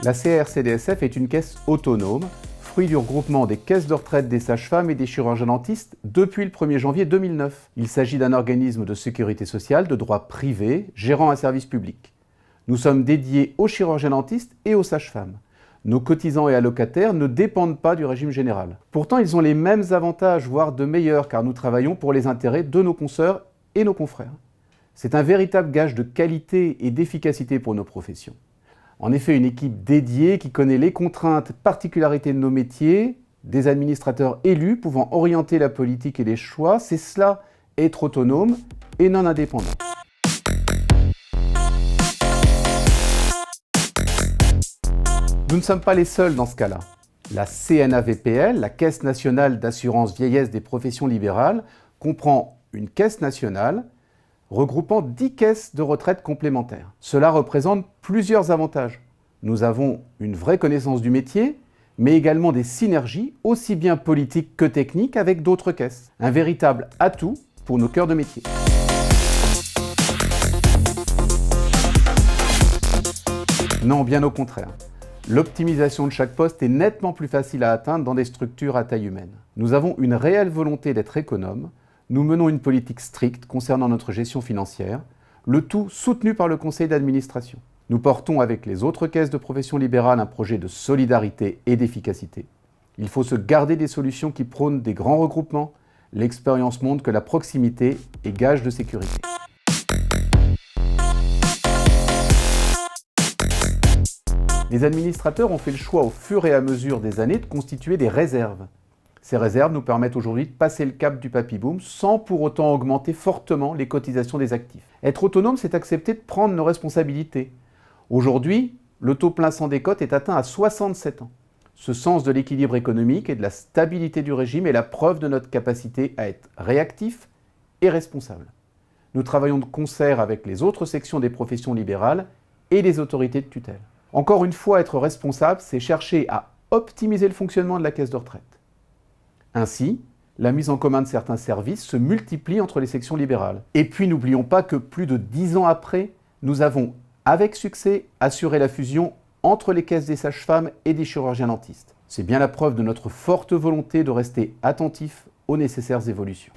La CRCDSF est une caisse autonome, fruit du regroupement des caisses de retraite des sages-femmes et des chirurgiens-dentistes depuis le 1er janvier 2009. Il s'agit d'un organisme de sécurité sociale de droit privé, gérant un service public. Nous sommes dédiés aux chirurgiens-dentistes et aux sages-femmes. Nos cotisants et allocataires ne dépendent pas du régime général. Pourtant, ils ont les mêmes avantages, voire de meilleurs, car nous travaillons pour les intérêts de nos consoeurs et nos confrères. C'est un véritable gage de qualité et d'efficacité pour nos professions. En effet, une équipe dédiée qui connaît les contraintes, particularités de nos métiers, des administrateurs élus pouvant orienter la politique et les choix, c'est cela, être autonome et non indépendant. Nous ne sommes pas les seuls dans ce cas-là. La CNAVPL, la Caisse nationale d'assurance vieillesse des professions libérales, comprend une caisse nationale regroupant 10 caisses de retraite complémentaires. Cela représente plusieurs avantages. Nous avons une vraie connaissance du métier, mais également des synergies, aussi bien politiques que techniques, avec d'autres caisses. Un véritable atout pour nos cœurs de métier. Non, bien au contraire. L'optimisation de chaque poste est nettement plus facile à atteindre dans des structures à taille humaine. Nous avons une réelle volonté d'être économes. Nous menons une politique stricte concernant notre gestion financière, le tout soutenu par le conseil d'administration. Nous portons avec les autres caisses de profession libérale un projet de solidarité et d'efficacité. Il faut se garder des solutions qui prônent des grands regroupements. L'expérience montre que la proximité est gage de sécurité. Les administrateurs ont fait le choix au fur et à mesure des années de constituer des réserves. Ces réserves nous permettent aujourd'hui de passer le cap du papy-boom sans pour autant augmenter fortement les cotisations des actifs. Être autonome, c'est accepter de prendre nos responsabilités. Aujourd'hui, le taux plein sans décote est atteint à 67 ans. Ce sens de l'équilibre économique et de la stabilité du régime est la preuve de notre capacité à être réactif et responsable. Nous travaillons de concert avec les autres sections des professions libérales et les autorités de tutelle. Encore une fois, être responsable, c'est chercher à optimiser le fonctionnement de la caisse de retraite. Ainsi, la mise en commun de certains services se multiplie entre les sections libérales. Et puis n'oublions pas que plus de 10 ans après, nous avons, avec succès, assuré la fusion entre les caisses des sages-femmes et des chirurgiens-dentistes. C'est bien la preuve de notre forte volonté de rester attentifs aux nécessaires évolutions.